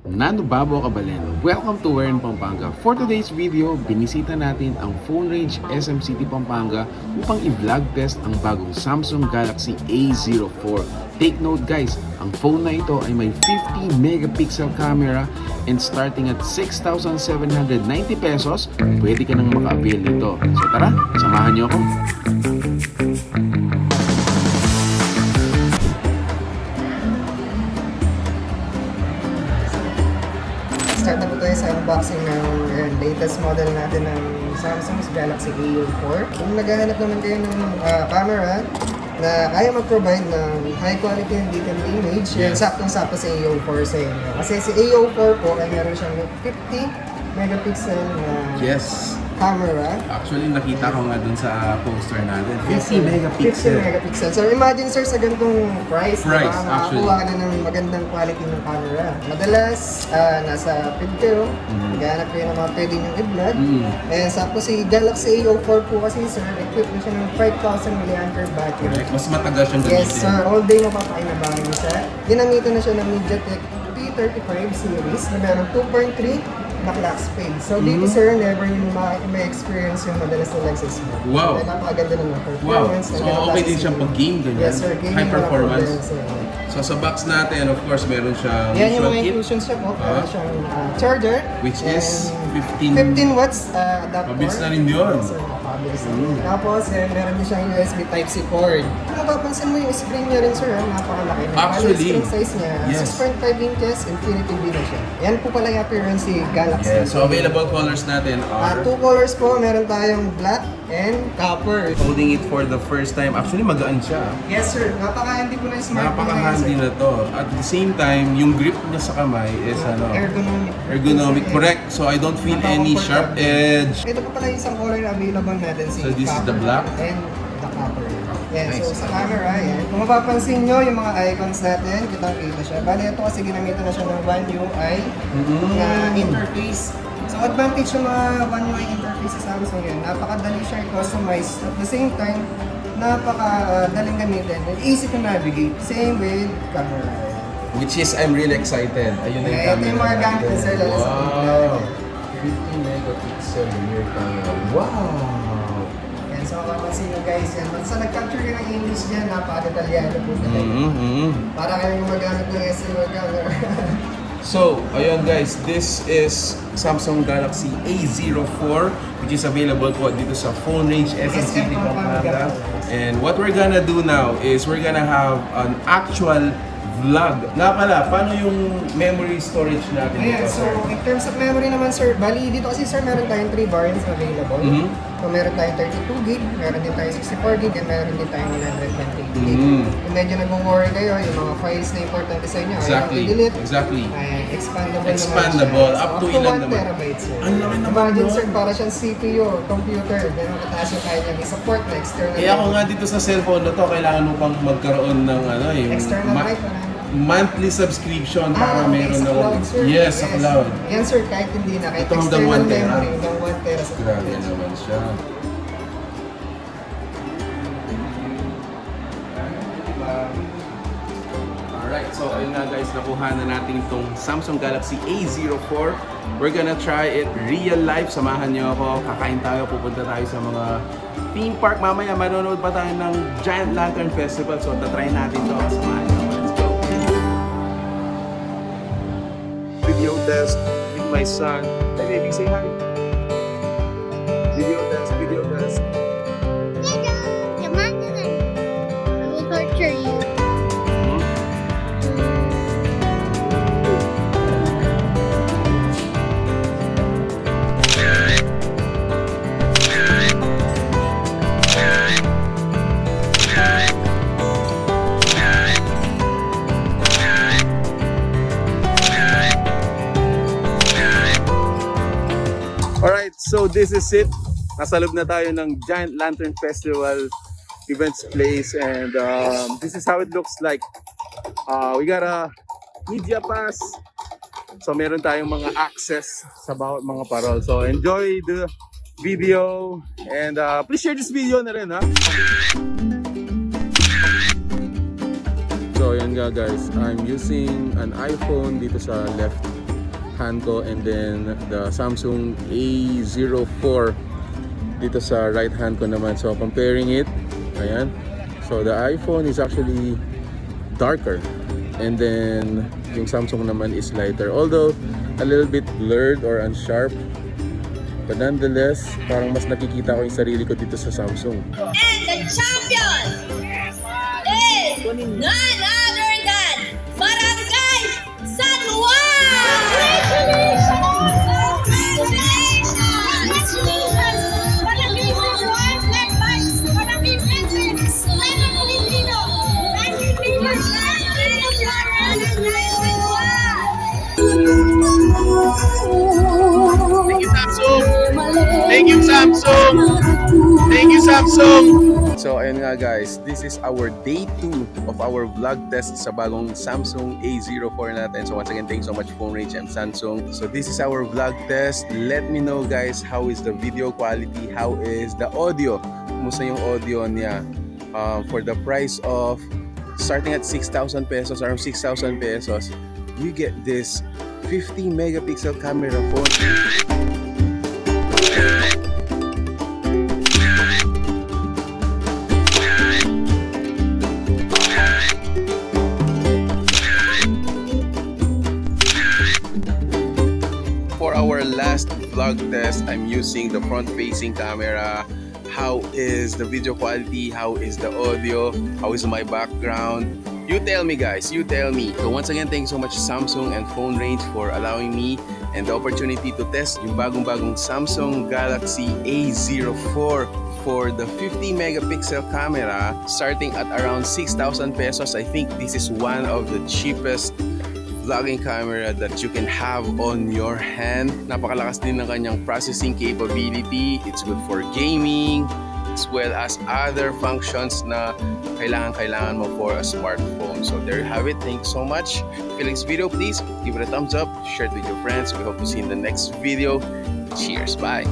Nano Babo Kabalen, welcome to Where in Pampanga. For today's video, binisita natin ang Fonerange SM City Pampanga upang i-vlog test ang bagong Samsung Galaxy A04. Take note guys, ang phone na ito ay may 50 megapixel camera and starting at 6,790 pesos, pwede ka nang maka-avail nito. So tara, samahan niyo ako. Start na po tayo sa unboxing ng latest model natin ng Samsung Galaxy A04. Kung naghahanap naman kayo ng camera na kaya mag-provide ng high quality and detailed image, yan saktong-sakto sa A04 sa inyo. Kasi si A04 po ay meron siyang 50 megapixel na camera. Actually, nakita ko nga dun sa poster natin. 50 megapixel. 50 megapixel. So imagine sir, sa ganitong price makakuha ka na ng magandang quality ng camera. Madalas, nasa feed kayo, naghahanap kayo ng mga pwede nyo i-vlog. And sakto si Galaxy A04 po kasi sir, equipped na siya ng 5,000 mAh battery. Mas matagal siyang gamitin. Yes sir, all day mapapakinabangan niya siya. Ginamitan na siya ng MediaTek P35 series na meron 2.3 na clock speed. So dito sir, never yung may experience yung madalas na Lexus mo. Wow! Napakaganda ng performance. Wow! So okay din siyang pag-game ganyan? Yes sir, gaming high performance. So sa box natin, of course, meron siyang yan yung mga kit, inclusions siya po. Meron siyang charger. which is 15 watts adapter. Mabilis na rin yun. Yes, sir, mabilis na rin. Tapos, meron din siyang USB Type-C port. Kung mapapansin mo yung screen niya rin sir, napakalaki na. Actually, yung screen size niya, 6.5 inches, Infinity V na siya. Yan po pala yung appearance si Galaxy. Yeah, so available colors natin are Two colors po, meron tayong black and copper. holding it for the first time. Actually, magaan siya. Yes sir, napaka-handy po na yung smartphone. Napaka-handy na to. At the same time, yung grip niya sa kamay is ergonomic. Correct. So I don't feel any sharp edge. Ito pa pala yung isang color na available natin si So this is the copper black? and the copper. Yan, Nice. so sa camera, yan. Kung mapapansin nyo, yung mga icons natin, kitang-kita siya. Bali, ito kasi ginamitan na siya ng One UI na interface. So advantage yung mga One UI interface sa Samsung yan, napakadali siya i-customize. At the same time, napakadaling gamitin. Easy to navigate. Same with camera. Which is, I'm really excited. Ayun na yung Ito camera yung mga gamit natin. ni Sir Lala sa Wow! 50 megapixel rear camera. Wow! Yan, so mapapansin nyo guys, yan. Sa nag-capture ka ng image dyan, napaka-detalyado po talaga. Para kayong gumagamit ng SLR camera. So, ayun guys, this is Samsung Galaxy A04 which is available po dito sa Fonerange SM City Pampanga. And what we're gonna do now is we're gonna have an actual vlog. Nga pala, paano yung memory storage natin Ayan, dito, so sir? in terms of memory naman sir, bali dito kasi sir meron tayong 3 variants available. So meron tayong 32 gig, meron din tayong 64 gig, and meron din tayong 128 gig. Kung medyo nag-worry kayo, yung mga files na importante sa inyo, i-delete. Exactly. Ayan, expandable Expandable. naman siya. Up to So, ilan 1 naman? terabyte sir. Ang laki naman Imagine nun. sir, para siyang CPU, computer, ganun kataas yung kaya niyang i-support na external. Eh ako nga dito sa cellphone na to, kailangan mo pang magkaroon ng yung External mic, monthly subscription para meron sa na cloud, sir. Yes, sa cloud. Yan sir, kahit hindi na, kahit Ito hanggang external 1 tera. memory, hanggang 1 tera sa Grabe storage. naman siya. Alright, so ayun nga guys, nakuha na natin itong Samsung Galaxy A04. We're gonna try it real life. Samahan niyo ako. Kakain tayo, pupunta tayo sa mga theme park. Mamaya manonood pa tayo ng Giant Lantern Festival. So tatry natin to. Samahan niyo ako. Let's go. Video test with my son. Hey baby, say hi. Video test, video test. Come on, let me torture you. Alright, so this is it. Nasa loob na tayo ng Giant Lantern Festival events place and this is how it looks like. We got a media pass. So meron tayong mga access sa bawat mga parol. So enjoy the video and please share this video na rin ha. So yan nga guys, I'm using an iPhone dito sa left hand ko, and then the Samsung A04 dito sa right hand ko naman. So comparing it, ayan. So the iPhone is actually darker, and then yung Samsung naman is lighter, although a little bit blurred or unsharp, but nonetheless parang mas nakikita ko yung sarili ko dito sa Samsung. And the champion is none other than Barangay San Juan! Thank you, Samsung! Thank you, Samsung! Thank you, Samsung! So ayun nga guys, this is our day 2 of our vlog test sa bagong Samsung A04 natin. So once again, thanks so much Fonerange and Samsung. So this is our vlog test. Let me know guys, how is the video quality? How is the audio? Kumusta yung audio niya? For the price of starting at 6,000 pesos, around 6,000 pesos, you get this 50 megapixel camera phone. For our last vlog test, I'm using the front-facing camera. How is the video quality? How is the audio? How is my background? You tell me guys, you tell me. So once again, thanks so much Samsung and Fonerange for allowing me and the opportunity to test yung bagong-bagong Samsung Galaxy A04 for the 50 megapixel camera starting at around 6,000 pesos. I think this is one of the cheapest vlogging camera that you can have on your hand. Napakalakas din ng kanyang processing capability. It's good for gaming as well as other functions na kailangan mo for a smartphone. So there you have it. Thanks so much. If you like this video, please give it a thumbs up, share it with your friends. We hope to see you in the next video. Cheers. Bye.